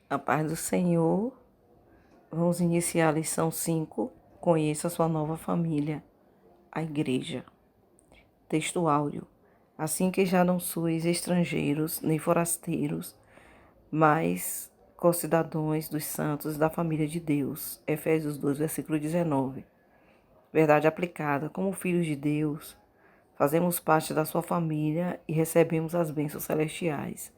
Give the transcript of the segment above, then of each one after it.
A paz do Senhor. Vamos iniciar a lição 5. Conheça a sua nova família, a igreja. Texto áureo. Assim que já não sois estrangeiros nem forasteiros, mas concidadãos dos santos da família de Deus. Efésios 2, versículo 19. Verdade aplicada. Como filhos de Deus, fazemos parte da sua família e recebemos as bênçãos celestiais.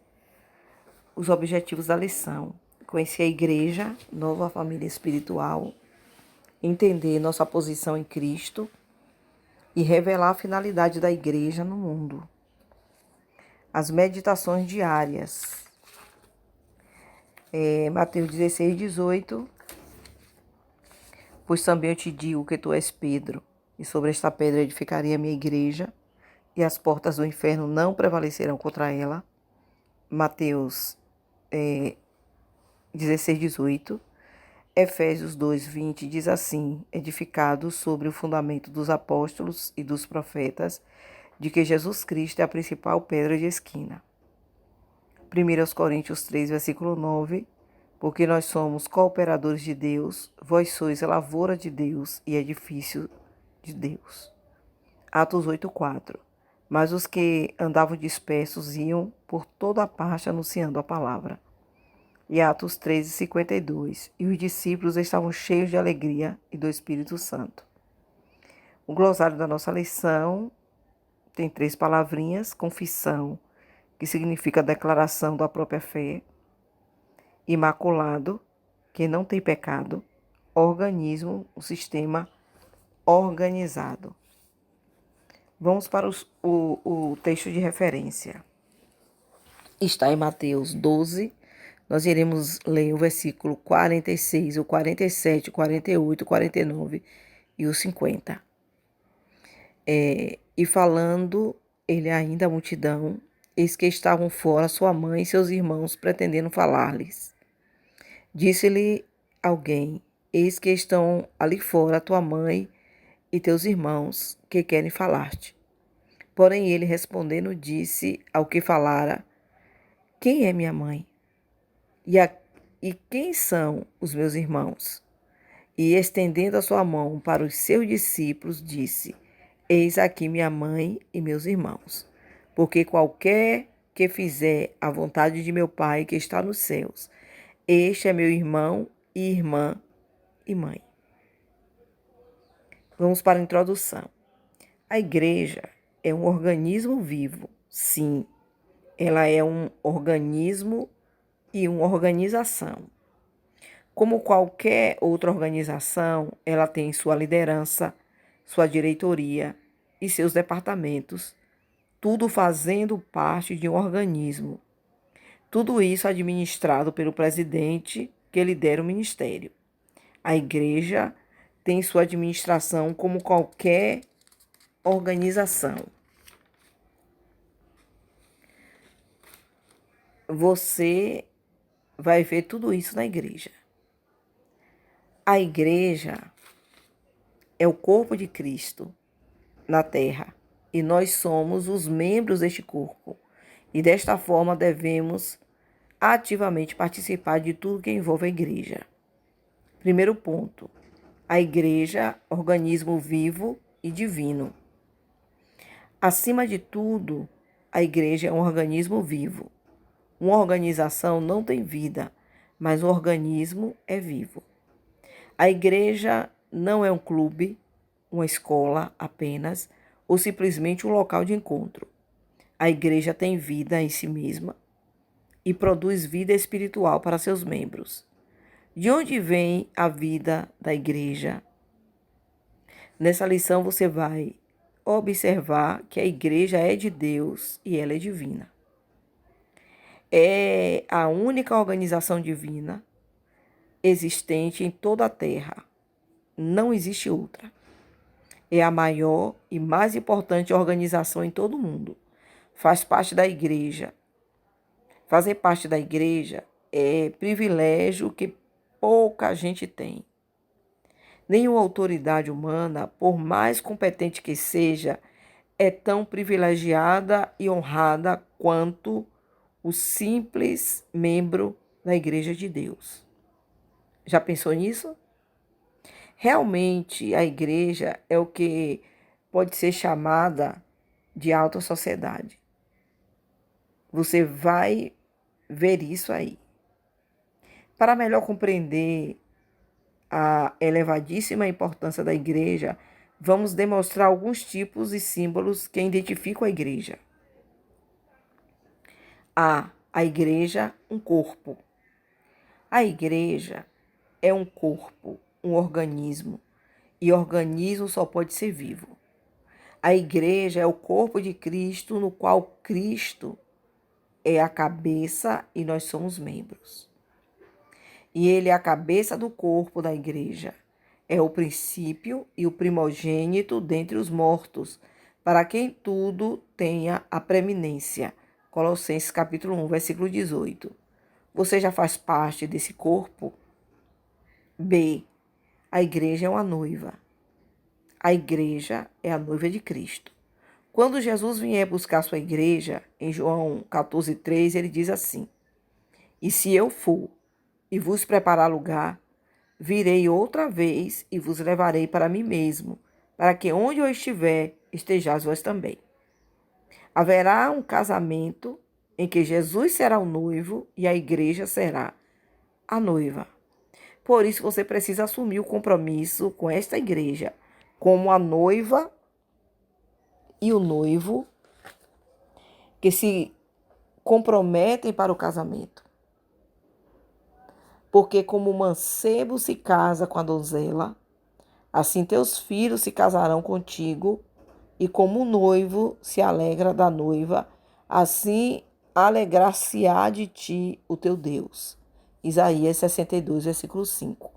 Os objetivos da lição: conhecer a igreja, nova família espiritual, entender nossa posição em Cristo e revelar a finalidade da igreja no mundo. As meditações diárias. Mateus 16, 18. Pois também eu te digo que tu és Pedro, e sobre esta pedra edificarei a minha igreja, e as portas do inferno não prevalecerão contra ela. Mateus 16, 18. Efésios 2, 20 diz assim: edificados sobre o fundamento dos apóstolos e dos profetas, de que Jesus Cristo é a principal pedra de esquina. 1 Coríntios 3, versículo 9: porque nós somos cooperadores de Deus, vós sois a lavoura de Deus e edifício de Deus. Atos 8, 4: mas os que andavam dispersos iam por toda a parte anunciando a palavra. E Atos 13, 52. E os discípulos estavam cheios de alegria e do Espírito Santo. O glossário da nossa lição tem 3 palavrinhas: confissão, que significa declaração da própria fé; imaculado, que não tem pecado; organismo, o sistema organizado. Vamos para o texto de referência. Está em Mateus 12. Nós iremos ler o versículo 46, o 47, o 48, o 49 e o 50. E falando ele ainda à multidão, eis que estavam fora sua mãe e seus irmãos pretendendo falar-lhes. Disse-lhe alguém: eis que estão ali fora tua mãe e teus irmãos, que querem falar-te. Porém ele respondendo disse ao que falara: quem é minha mãe? E quem são os meus irmãos? E estendendo a sua mão para os seus discípulos, disse: eis aqui minha mãe e meus irmãos. Porque qualquer que fizer a vontade de meu Pai que está nos céus, este é meu irmão e irmã e mãe. Vamos para a introdução. A igreja é um organismo vivo. Sim, ela é um organismo e uma organização. Como qualquer outra organização, ela tem sua liderança, sua diretoria e seus departamentos, tudo fazendo parte de um organismo. Tudo isso administrado pelo presidente, que lidera o ministério. A igreja tem sua administração como qualquer organização. Você vai ver tudo isso na igreja. A igreja é o corpo de Cristo na terra e nós somos os membros deste corpo. E desta forma devemos ativamente participar de tudo que envolve a igreja. Primeiro ponto: a igreja, organismo vivo e divino. Acima de tudo, a igreja é um organismo vivo. Uma organização não tem vida, mas o organismo é vivo. A igreja não é um clube, uma escola apenas, ou simplesmente um local de encontro. A igreja tem vida em si mesma e produz vida espiritual para seus membros. De onde vem a vida da igreja? Nessa lição você vai observar que a igreja é de Deus e ela é divina. É a única organização divina existente em toda a terra. Não existe outra. É a maior e mais importante organização em todo o mundo. Faz parte da igreja. Fazer parte da igreja é privilégio que pouca gente tem. Nenhuma autoridade humana, por mais competente que seja, é tão privilegiada e honrada quanto o simples membro da igreja de Deus. Já pensou nisso? Realmente, a igreja é o que pode ser chamada de alta sociedade. Você vai ver isso aí. Para melhor compreender a elevadíssima importância da igreja, vamos demonstrar alguns tipos e símbolos que identificam a igreja. A igreja, um corpo. A igreja é um corpo, um organismo, e organismo só pode ser vivo. A igreja é o corpo de Cristo, no qual Cristo é a cabeça e nós somos membros. E ele é a cabeça do corpo da igreja. É o princípio e o primogênito dentre os mortos, para quem tudo tenha a preeminência. Colossenses capítulo 1, versículo 18. Você já faz parte desse corpo? B. A igreja é uma noiva. A igreja é a noiva de Cristo. Quando Jesus vier buscar sua igreja, em João 14,3, ele diz assim: E se eu for e vos preparar lugar, virei outra vez e vos levarei para mim mesmo, para que onde eu estiver, estejais vós também. Haverá um casamento em que Jesus será o noivo e a igreja será a noiva. Por isso você precisa assumir o compromisso com esta igreja, como a noiva e o noivo que se comprometem para o casamento. Porque como o mancebo se casa com a donzela, assim teus filhos se casarão contigo, e como o noivo se alegra da noiva, assim alegrar-se-á de ti o teu Deus. Isaías 62, versículo 5.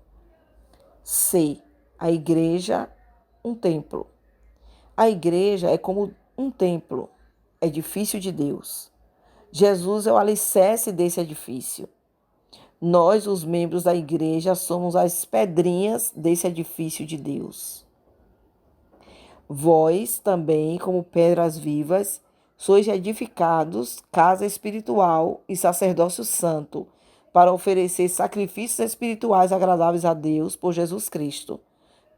C. A igreja, um templo. A igreja é como um templo, edifício de Deus. Jesus é o alicerce desse edifício. Nós, os membros da igreja, somos as pedrinhas desse edifício de Deus. Vós também, como pedras vivas, sois edificados, casa espiritual e sacerdócio santo, para oferecer sacrifícios espirituais agradáveis a Deus por Jesus Cristo.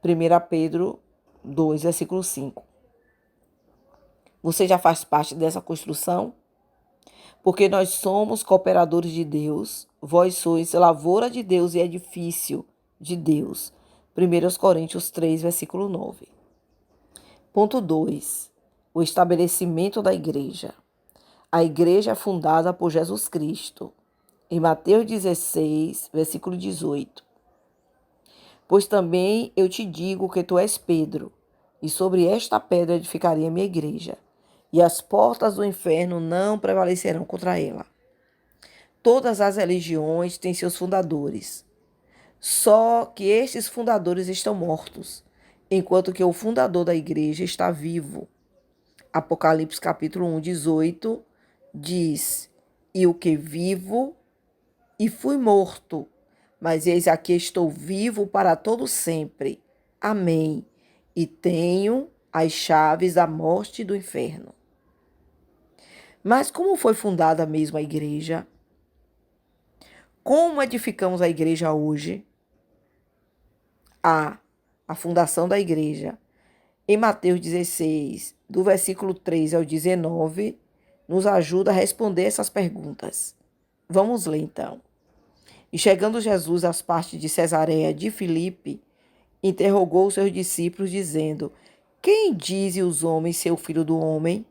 1 Pedro 2, versículo 5. Você já faz parte dessa construção? Porque nós somos cooperadores de Deus, vós sois lavoura de Deus e edifício de Deus. 1 Coríntios 3, versículo 9. Ponto 2. O estabelecimento da igreja. A igreja é fundada por Jesus Cristo. Em Mateus 16, versículo 18. Pois também eu te digo que tu és Pedro, e sobre esta pedra edificarei a minha igreja, e as portas do inferno não prevalecerão contra ela. Todas as religiões têm seus fundadores, só que estes fundadores estão mortos, enquanto que o fundador da igreja está vivo. Apocalipse capítulo 1, 18 diz: E o que vivo e fui morto, mas eis aqui estou vivo para todo sempre. Amém. E tenho as chaves da morte e do inferno. Mas como foi fundada mesmo a igreja? Como edificamos a igreja hoje? A fundação da igreja. Em Mateus 16, do versículo 13 ao 19, nos ajuda a responder essas perguntas. Vamos ler então. E chegando Jesus às partes de Cesareia de Filipe, interrogou os seus discípulos, dizendo: Quem dizem os homens ser o filho do homem?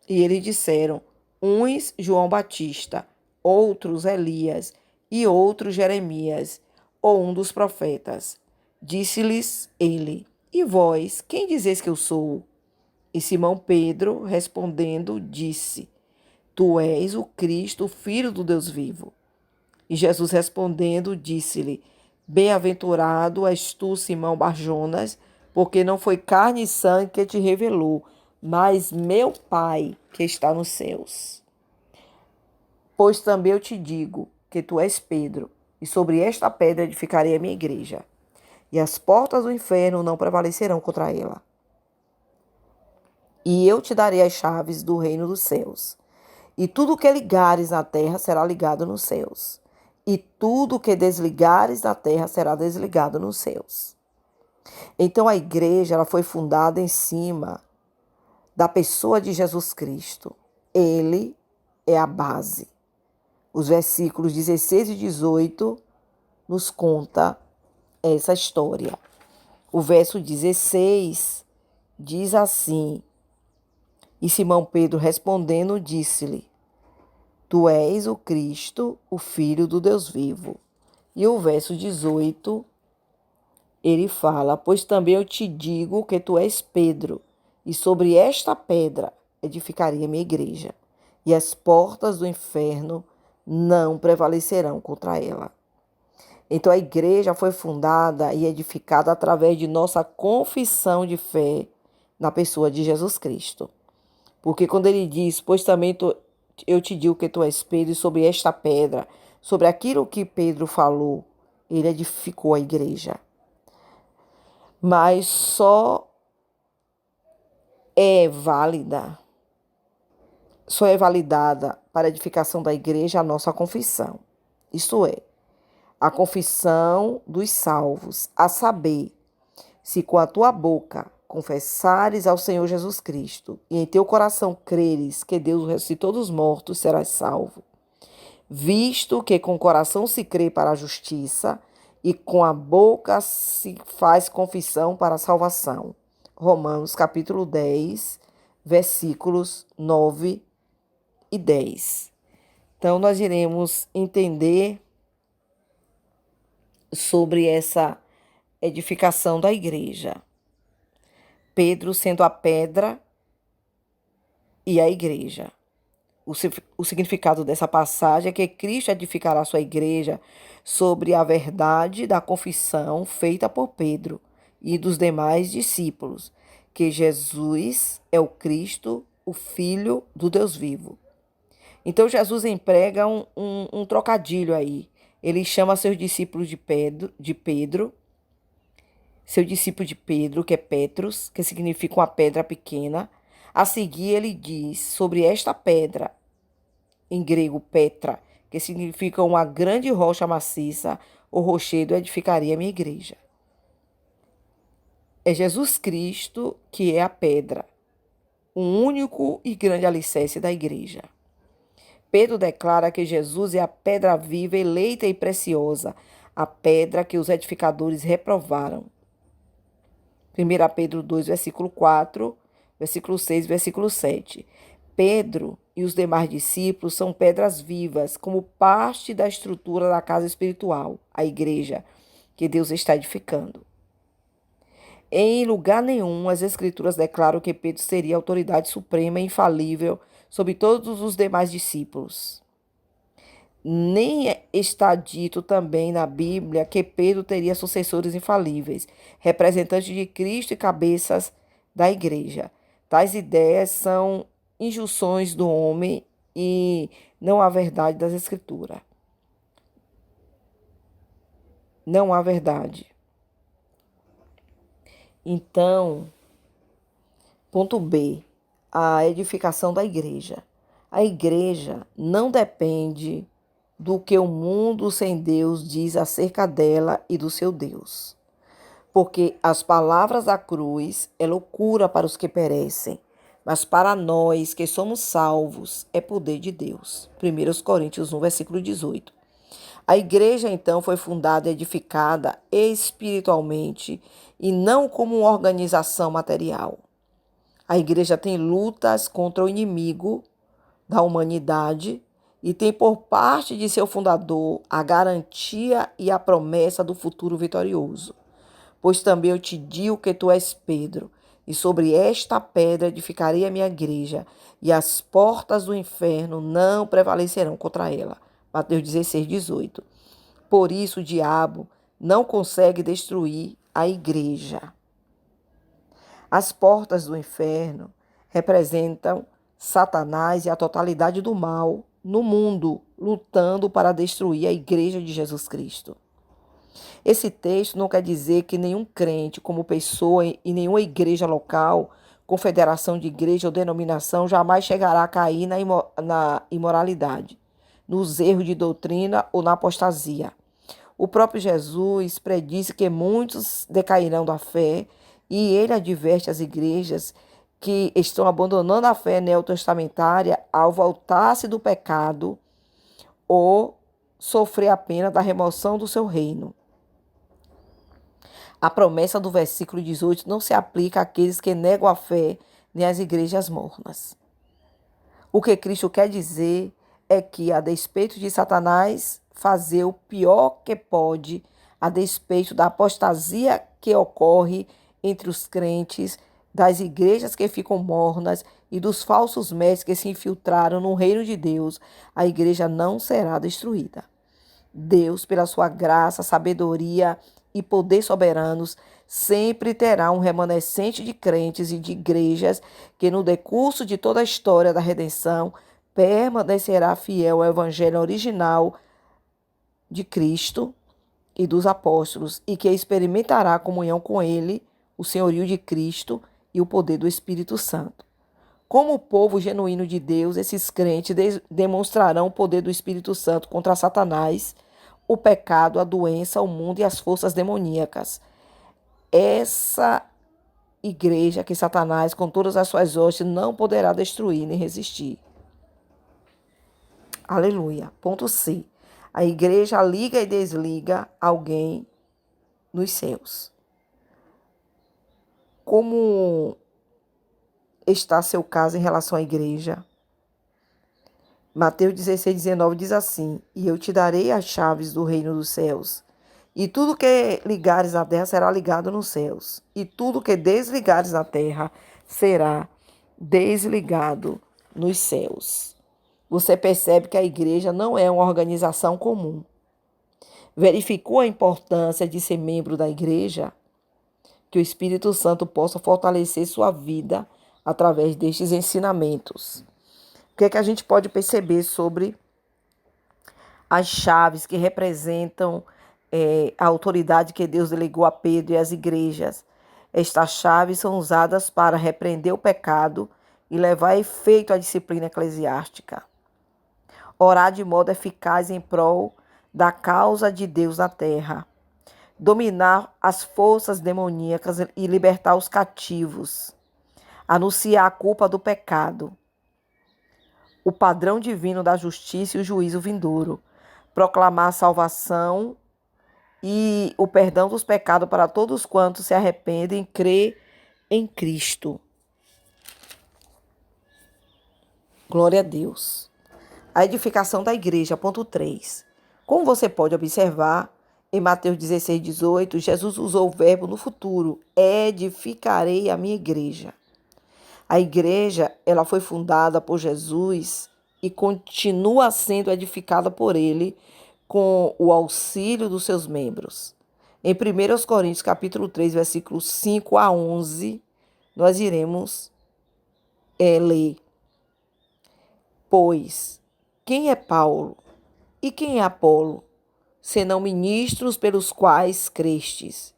E eles disseram: uns João Batista, outros Elias, e outros Jeremias, ou um dos profetas. Disse-lhes ele: E vós, quem dizeis que eu sou? E Simão Pedro, respondendo, disse: Tu és o Cristo, o Filho do Deus vivo. E Jesus respondendo, disse-lhe: Bem-aventurado és tu, Simão Barjonas, porque não foi carne e sangue que te revelou, mas meu Pai que está nos céus. Pois também eu te digo que tu és Pedro, e sobre esta pedra edificarei a minha igreja, e as portas do inferno não prevalecerão contra ela. E eu te darei as chaves do reino dos céus. E tudo o que ligares na terra será ligado nos céus. e tudo que desligares na terra será desligado nos céus. Então a igreja ela foi fundada em cima da pessoa de Jesus Cristo. Ele é a base. Os versículos 16 e 18 nos conta essa história. O verso 16 diz assim: E Simão Pedro respondendo disse-lhe: Tu és o Cristo, o Filho do Deus vivo. E o verso 18, ele fala: Pois também eu te digo que tu és Pedro, e sobre esta pedra edificarei a minha igreja, e as portas do inferno não prevalecerão contra ela. Então a igreja foi fundada e edificada através de nossa confissão de fé na pessoa de Jesus Cristo. Porque quando ele diz, pois também eu te digo que tu és Pedro, e sobre esta pedra, sobre aquilo que Pedro falou, ele edificou a igreja. Mas só é validada para a edificação da igreja a nossa confissão. Isto é, a confissão dos salvos, a saber, se com a tua boca confessares ao Senhor Jesus Cristo e em teu coração creres que Deus o ressuscitou dos mortos, serás salvo. Visto que com o coração se crê para a justiça e com a boca se faz confissão para a salvação. Romanos capítulo 10, versículos 9 e 10. Então, nós iremos entender sobre essa edificação da igreja. Pedro sendo a pedra e a igreja. O significado dessa passagem é que Cristo edificará sua igreja sobre a verdade da confissão feita por Pedro e dos demais discípulos, que Jesus é o Cristo, o Filho do Deus vivo. Então Jesus emprega um trocadilho aí. Ele chama seus discípulos de Pedro, seu discípulo de Pedro, que é Petros, que significa uma pedra pequena. A seguir ele diz sobre esta pedra, em grego Petra, que significa uma grande rocha maciça, o rochedo edificaria a minha igreja. É Jesus Cristo que é a pedra, o único e grande alicerce da igreja. Pedro declara que Jesus é a pedra viva, eleita e preciosa, a pedra que os edificadores reprovaram. 1 Pedro 2, versículo 4, versículo 6, versículo 7. Pedro e os demais discípulos são pedras vivas, como parte da estrutura da casa espiritual, a igreja, que Deus está edificando. Em lugar nenhum, as Escrituras declaram que Pedro seria a autoridade suprema e infalível sobre todos os demais discípulos. Nem está dito também na Bíblia que Pedro teria sucessores infalíveis, representantes de Cristo e cabeças da igreja. Tais ideias são injunções do homem e não há verdade das Escrituras. Não há verdade. Então, ponto B, a edificação da igreja. A igreja não depende do que o mundo sem Deus diz acerca dela e do seu Deus. Porque as palavras da cruz é loucura para os que perecem, mas para nós que somos salvos é poder de Deus. 1 Coríntios 1, versículo 18. A igreja, então, foi fundada e edificada espiritualmente e não como uma organização material. A igreja tem lutas contra o inimigo da humanidade e tem por parte de seu fundador a garantia e a promessa do futuro vitorioso. Pois também eu te digo que tu és Pedro, e sobre esta pedra edificarei a minha igreja, e as portas do inferno não prevalecerão contra ela. Mateus 16, 18. Por isso o diabo não consegue destruir a igreja. As portas do inferno representam Satanás e a totalidade do mal no mundo, lutando para destruir a igreja de Jesus Cristo. Esse texto não quer dizer que nenhum crente, como pessoa e nenhuma igreja local, confederação de igreja ou denominação jamais chegará a cair na imoralidade. nos erros de doutrina ou na apostasia. O próprio Jesus predisse que muitos decairão da fé e ele adverte as igrejas que estão abandonando a fé neotestamentária ao voltar-se do pecado ou sofrer a pena da remoção do seu reino. A promessa do versículo 18 não se aplica àqueles que negam a fé nem às igrejas mornas. O que Cristo quer dizer é que, a despeito de Satanás fazer o pior que pode, a despeito da apostasia que ocorre entre os crentes, das igrejas que ficam mornas e dos falsos mestres que se infiltraram no reino de Deus, a igreja não será destruída. Deus, pela sua graça, sabedoria e poder soberanos, sempre terá um remanescente de crentes e de igrejas que, no decurso de toda a história da redenção, permanecerá fiel ao evangelho original de Cristo e dos apóstolos e que experimentará a comunhão com ele, o senhorio de Cristo e o poder do Espírito Santo. Como o povo genuíno de Deus, esses crentes demonstrarão o poder do Espírito Santo contra Satanás, o pecado, a doença, o mundo e as forças demoníacas. Essa igreja que Satanás, com todas as suas hostes, não poderá destruir nem resistir. Aleluia. Ponto C. A igreja liga e desliga alguém nos céus. Como está seu caso em relação à igreja? Mateus 16:19 diz assim: E eu te darei as chaves do reino dos céus. E tudo que ligares na terra será ligado nos céus. E tudo que desligares na terra será desligado nos céus. Você percebe que a igreja não é uma organização comum. Verificou a importância de ser membro da igreja? Que o Espírito Santo possa fortalecer sua vida através destes ensinamentos. O que é que a gente pode perceber sobre as chaves que representam a autoridade que Deus delegou a Pedro e às igrejas? Estas chaves são usadas para repreender o pecado e levar a efeito a disciplina eclesiástica. Orar de modo eficaz em prol da causa de Deus na terra. Dominar as forças demoníacas e libertar os cativos. Anunciar a culpa do pecado. O padrão divino da justiça e o juízo vindouro. Proclamar a salvação e o perdão dos pecados para todos quantos se arrependem e crê em Cristo. Glória a Deus. A edificação da igreja, ponto 3. Como você pode observar, em Mateus 16:18, Jesus usou o verbo no futuro: edificarei a minha igreja. A igreja, ela foi fundada por Jesus e continua sendo edificada por ele com o auxílio dos seus membros. Em 1 Coríntios, capítulo 3, versículos 5 a 11, nós iremos ler. Pois, quem é Paulo e quem é Apolo, senão ministros pelos quais crestes,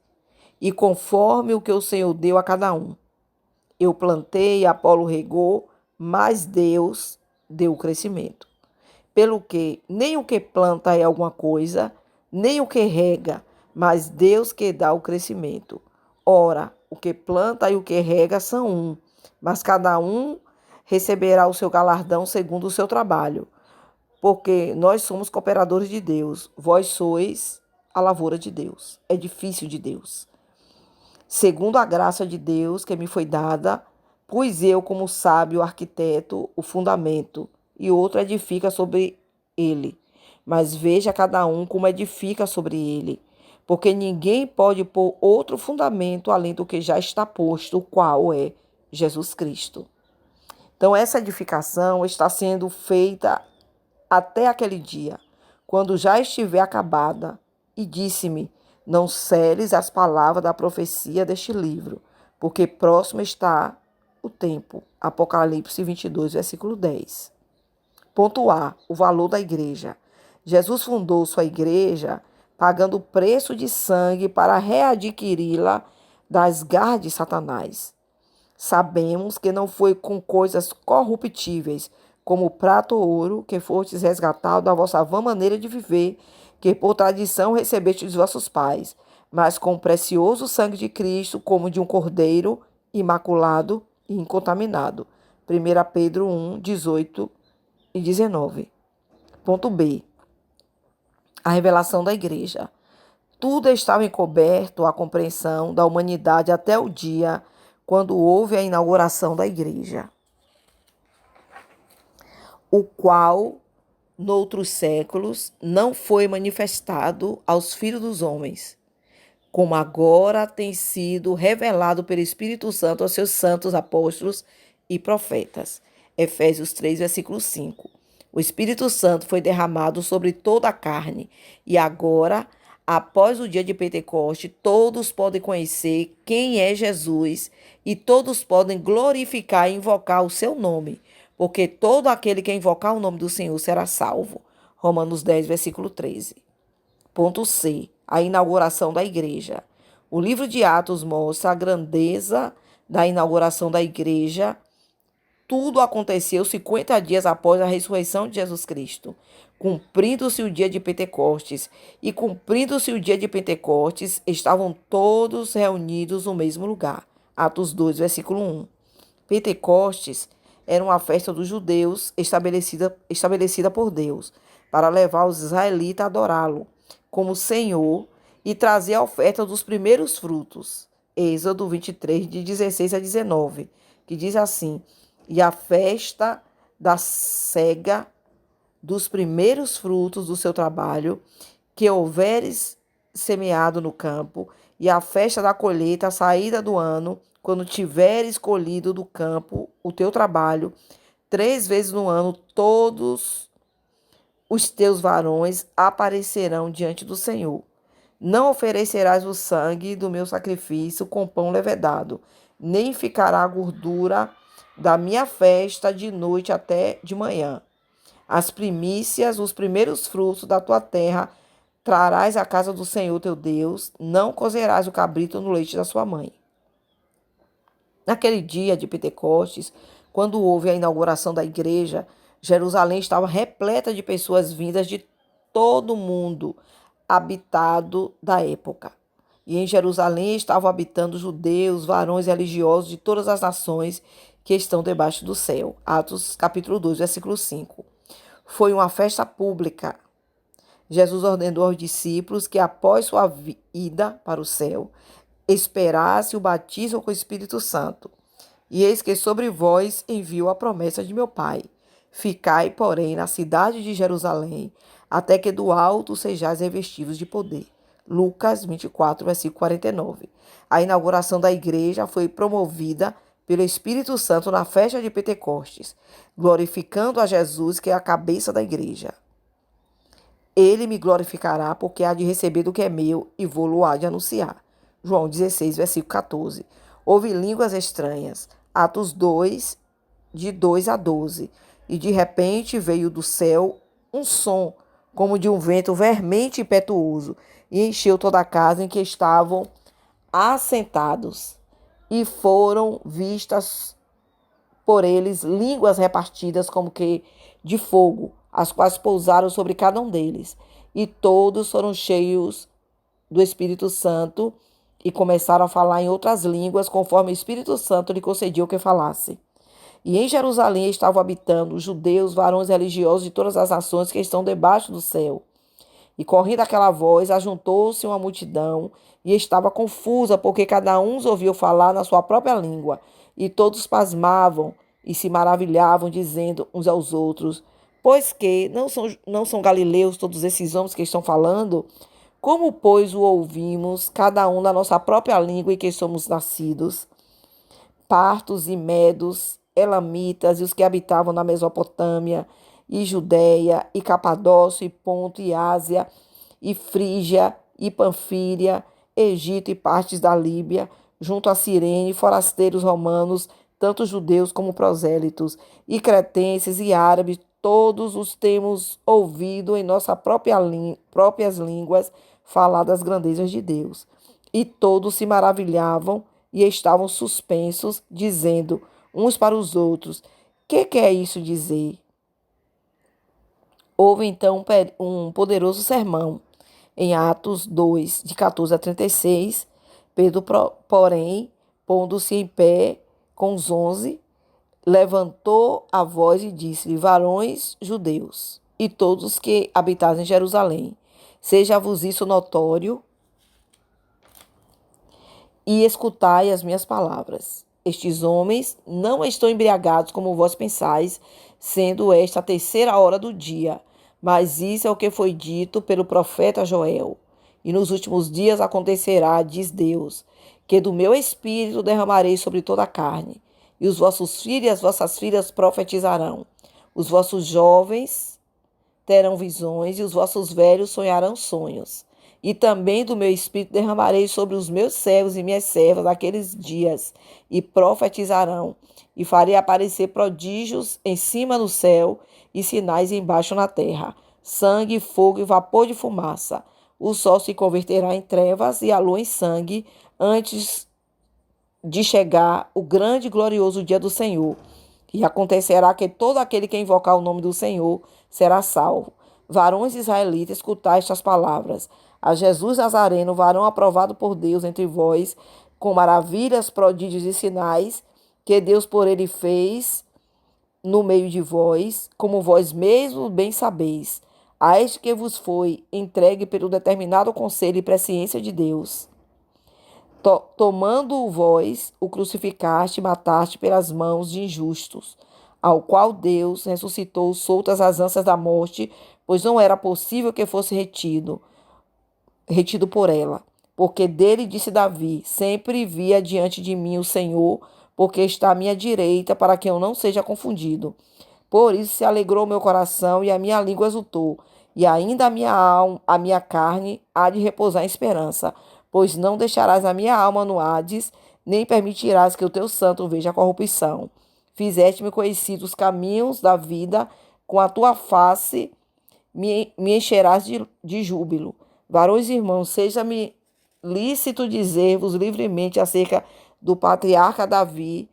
e conforme o que o Senhor deu a cada um. Eu plantei, Apolo regou, mas Deus deu o crescimento. Pelo que nem o que planta é alguma coisa, nem o que rega, mas Deus que dá o crescimento. Ora, o que planta e o que rega são um, mas cada um receberá o seu galardão segundo o seu trabalho. Porque nós somos cooperadores de Deus, vós sois a lavoura de Deus, edifício de Deus. Segundo a graça de Deus que me foi dada, pus eu como sábio arquiteto o fundamento, e outro edifica sobre ele. Mas veja cada um como edifica sobre ele, porque ninguém pode pôr outro fundamento além do que já está posto, o qual é Jesus Cristo. Então essa edificação está sendo feita até aquele dia, quando já estiver acabada, e disse-me: não seles as palavras da profecia deste livro, porque próximo está o tempo. Apocalipse 22, versículo 10. Ponto A. O valor da igreja. Jesus fundou sua igreja pagando o preço de sangue para readquiri-la das garras de Satanás. Sabemos que não foi com coisas corruptíveis, como prata ou ouro, que fostes resgatados da vossa vã maneira de viver, que por tradição recebestes dos vossos pais, mas com o precioso sangue de Cristo, como de um cordeiro imaculado e incontaminado. 1 Pedro 1, 18 e 19. Ponto B. A revelação da igreja. Tudo estava encoberto à compreensão da humanidade até o dia quando houve a inauguração da igreja, o qual, noutros séculos, não foi manifestado aos filhos dos homens, como agora tem sido revelado pelo Espírito Santo aos seus santos apóstolos e profetas. Efésios 3, versículo 5. O Espírito Santo foi derramado sobre toda a carne e agora, após o dia de Pentecoste, todos podem conhecer quem é Jesus e todos podem glorificar e invocar o seu nome, porque todo aquele que invocar o nome do Senhor será salvo. Romanos 10, versículo 13. Ponto C. A inauguração da igreja. O livro de Atos mostra a grandeza da inauguração da igreja. Tudo aconteceu 50 dias após a ressurreição de Jesus Cristo, cumprindo-se o dia de Pentecostes. E cumprindo-se o dia de Pentecostes, estavam todos reunidos no mesmo lugar. Atos 2, versículo 1. Pentecostes era uma festa dos judeus estabelecida por Deus para levar os israelitas a adorá-lo como Senhor e trazer a oferta dos primeiros frutos. Êxodo 23, de 16 a 19, que diz assim: e a festa da cega dos primeiros frutos do seu trabalho, que houveres semeado no campo, e a festa da colheita, a saída do ano, quando tiveres colhido do campo o teu trabalho, 3 vezes no ano, todos os teus varões aparecerão diante do Senhor. Não oferecerás o sangue do meu sacrifício com pão levedado, nem ficará a gordura da minha festa de noite até de manhã. As primícias, os primeiros frutos da tua terra, trarás à casa do Senhor teu Deus, não cozerás o cabrito no leite da sua mãe. Naquele dia de Pentecostes, quando houve a inauguração da igreja, Jerusalém estava repleta de pessoas vindas de todo o mundo habitado da época. E em Jerusalém estavam habitando judeus, varões religiosos de todas as nações que estão debaixo do céu. Atos capítulo 2, versículo 5. Foi uma festa pública. Jesus ordenou aos discípulos que, após sua ida para o céu, esperasse o batismo com o Espírito Santo. E eis que sobre vós envio a promessa de meu Pai. Ficai, porém, na cidade de Jerusalém, até que do alto sejais revestidos de poder. Lucas 24, versículo 49. A inauguração da igreja foi promovida pelo Espírito Santo na festa de Pentecostes, glorificando a Jesus, que é a cabeça da igreja. Ele me glorificará, porque há de receber do que é meu e vou-lo há de anunciar. João 16, versículo 14. Houve línguas estranhas. Atos 2, de 2 a 12. E de repente veio do céu um som, como de um vento vermente e impetuoso, e encheu toda a casa em que estavam assentados. E foram vistas por eles línguas repartidas como que de fogo, as quais pousaram sobre cada um deles. E todos foram cheios do Espírito Santo e começaram a falar em outras línguas, conforme o Espírito Santo lhe concedia o que falasse. E em Jerusalém estavam habitando os judeus, varões religiosos de todas as nações que estão debaixo do céu. E correndo aquela voz, ajuntou-se uma multidão e estava confusa, porque cada um os ouviu falar na sua própria língua. E todos pasmavam e se maravilhavam, dizendo uns aos outros: pois que não são galileus todos esses homens que estão falando? Como, pois, o ouvimos, cada um na nossa própria língua em que somos nascidos? Partos e medos, elamitas e os que habitavam na Mesopotâmia, e Judéia, e Capadócia, e Ponto, e Ásia, e Frígia, e Panfília, Egito e partes da Líbia, junto a Cirene, forasteiros romanos, tanto judeus como prosélitos, e cretenses e árabes, todos os temos ouvido em nossas próprias línguas falar das grandezas de Deus. E todos se maravilhavam e estavam suspensos, dizendo uns para os outros: que quer isso dizer? Houve então um poderoso sermão em Atos 2, de 14 a 36. Pedro, porém, pondo-se em pé com os 11, levantou a voz e disse: varões judeus e todos que habitais em Jerusalém, seja-vos isso notório e escutai as minhas palavras. Estes homens não estão embriagados como vós pensais, sendo esta a terceira hora do dia. Mas isso é o que foi dito pelo profeta Joel. E nos últimos dias acontecerá, diz Deus, que do meu espírito derramarei sobre toda a carne. E os vossos filhos e as vossas filhas profetizarão. Os vossos jovens terão visões e os vossos velhos sonharão sonhos. E também do meu espírito derramarei sobre os meus servos e minhas servas naqueles dias, e profetizarão, e farei aparecer prodígios em cima no céu e sinais embaixo na terra, sangue, fogo e vapor de fumaça. O sol se converterá em trevas e a lua em sangue, antes de chegar o grande e glorioso dia do Senhor. E acontecerá que todo aquele que invocar o nome do Senhor será salvo. Varões israelitas, escutai estas palavras. A Jesus Nazareno, varão aprovado por Deus entre vós, com maravilhas, prodígios e sinais, que Deus por ele fez no meio de vós, como vós mesmos bem sabeis. A este que vos foi entregue pelo determinado conselho e presciência de Deus. Tomando vós, o crucificaste e mataste pelas mãos de injustos, ao qual Deus ressuscitou soltas as ânsias da morte, pois não era possível que fosse retido por ela. Porque dele disse Davi: sempre via diante de mim o Senhor, porque está à minha direita, para que eu não seja confundido. Por isso se alegrou meu coração e a minha língua exultou, e ainda a minha alma, a minha carne há de repousar em esperança, pois não deixarás a minha alma no Hades, nem permitirás que o teu santo veja a corrupção. Fizeste-me conhecido os caminhos da vida, com a tua face me encherás de júbilo. Varões e irmãos, seja-me lícito dizer-vos livremente acerca do patriarca Davi,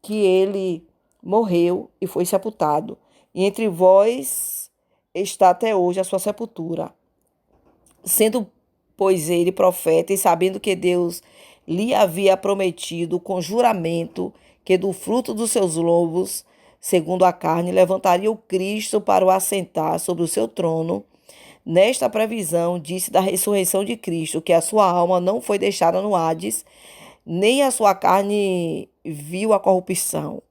que ele morreu e foi sepultado. E entre vós está até hoje a sua sepultura. Sendo, pois, ele profeta, e sabendo que Deus lhe havia prometido com juramento que do fruto dos seus lombos, segundo a carne, levantaria o Cristo para o assentar sobre o seu trono, nesta previsão disse da ressurreição de Cristo, que a sua alma não foi deixada no Hades, nem a sua carne viu a corrupção.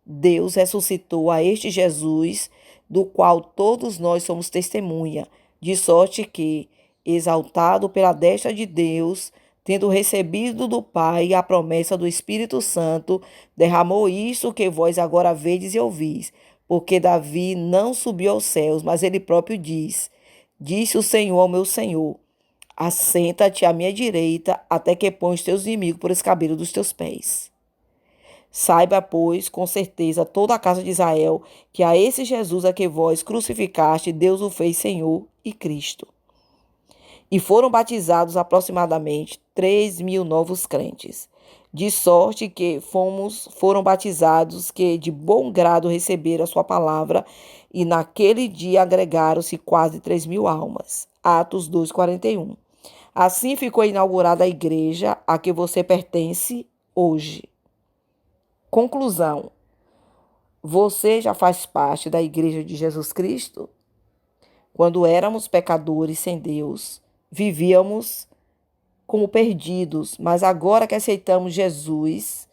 Deus ressuscitou a este Jesus, do qual todos nós somos testemunha, de sorte que, exaltado pela destra de Deus, tendo recebido do Pai a promessa do Espírito Santo, derramou isso que vós agora vedes e ouvis. Porque Davi não subiu aos céus, mas ele próprio diz: disse o Senhor ao meu Senhor: assenta-te à minha direita, até que põe os teus inimigos por escabelo dos teus pés. Saiba, pois, com certeza, toda a casa de Israel, que a esse Jesus a que vós crucificaste, Deus o fez Senhor e Cristo. E foram batizados aproximadamente 3.000 novos crentes, de sorte que foram batizados que de bom grado receberam a sua palavra, e naquele dia agregaram-se quase 3.000 almas. Atos 2:41. Assim ficou inaugurada a igreja a que você pertence hoje. Conclusão: você já faz parte da Igreja de Jesus Cristo? Quando éramos pecadores sem Deus, vivíamos como perdidos, mas agora que aceitamos Jesus,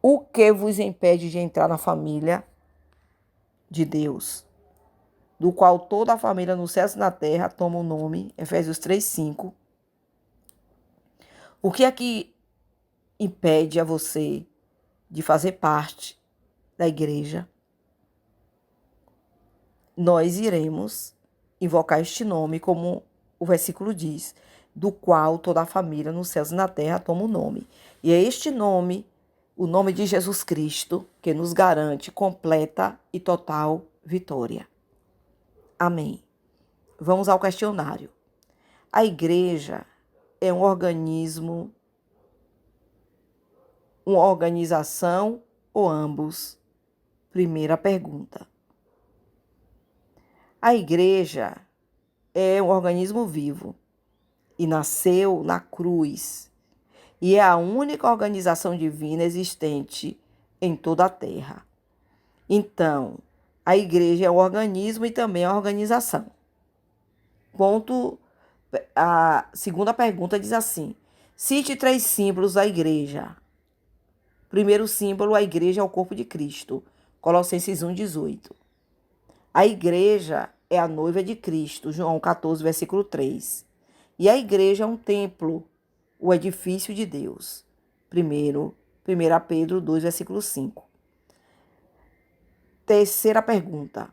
o que vos impede de entrar na família de Deus, do qual toda a família nos céus e na terra toma o nome, Efésios 3:5. O que é que impede a você de fazer parte da igreja? Nós iremos invocar este nome, como o versículo diz, do qual toda a família nos céus e na terra toma o nome. E é este nome, o nome de Jesus Cristo, que nos garante completa e total vitória. Amém. Vamos ao questionário. A igreja é um organismo, uma organização ou ambos? Primeira pergunta. A igreja é um organismo vivo e nasceu na cruz e é a única organização divina existente em toda a terra. Então, a igreja é um organismo e também é uma organização. Ponto. A segunda pergunta diz assim: cite 3 símbolos da igreja. Primeiro símbolo, a igreja é o corpo de Cristo. Colossenses 1,18. A igreja é a noiva de Cristo. João 14, versículo 3. E a igreja é um templo, o edifício de Deus. 1 Pedro 2, versículo 5. Terceira pergunta.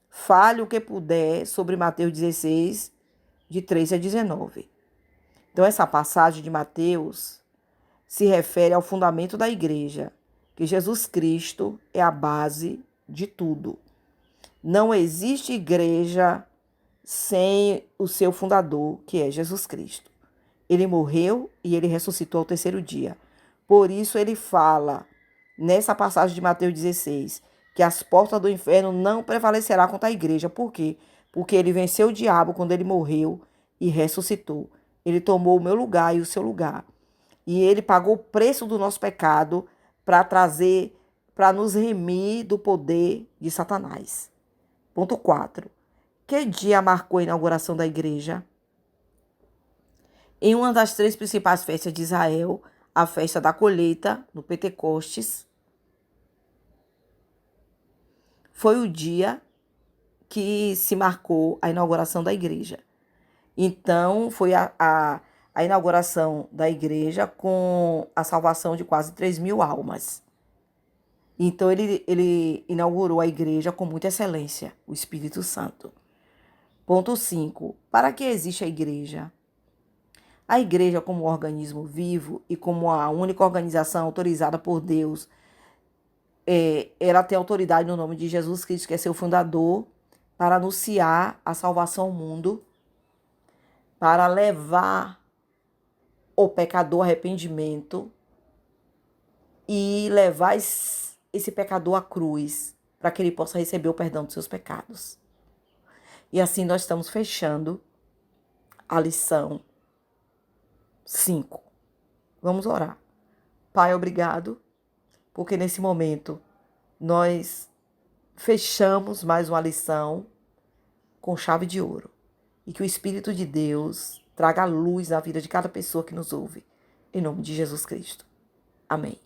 Fale o que puder sobre Mateus 16, de 13 a 19. Então, essa passagem de Mateus se refere ao fundamento da igreja, que Jesus Cristo é a base de tudo. Não existe igreja sem o seu fundador, que é Jesus Cristo. Ele morreu e ele ressuscitou ao 3º dia. Por isso ele fala, nessa passagem de Mateus 16, que as portas do inferno não prevalecerão contra a igreja. Por quê? Porque ele venceu o diabo quando ele morreu e ressuscitou. Ele tomou o meu lugar e o seu lugar. E ele pagou o preço do nosso pecado para nos remir do poder de Satanás. Ponto 4. Que dia marcou a inauguração da igreja? Em uma das 3 principais festas de Israel, a festa da colheita, no Pentecostes, foi o dia que se marcou a inauguração da igreja. Então, foi a inauguração da igreja com a salvação de quase 3.000 almas. Então, ele inaugurou a igreja com muita excelência, o Espírito Santo. Ponto 5. Para que existe a igreja? A igreja, como organismo vivo e como a única organização autorizada por Deus, ela tem autoridade no nome de Jesus Cristo, que é seu fundador, para anunciar a salvação ao mundo, para levar o pecador ao arrependimento e levar esse pecador à cruz, para que ele possa receber o perdão dos seus pecados. E assim nós estamos fechando a lição 5. Vamos orar. Pai, obrigado, porque nesse momento nós fechamos mais uma lição com chave de ouro. E que o Espírito de Deus traga luz na vida de cada pessoa que nos ouve. Em nome de Jesus Cristo. Amém.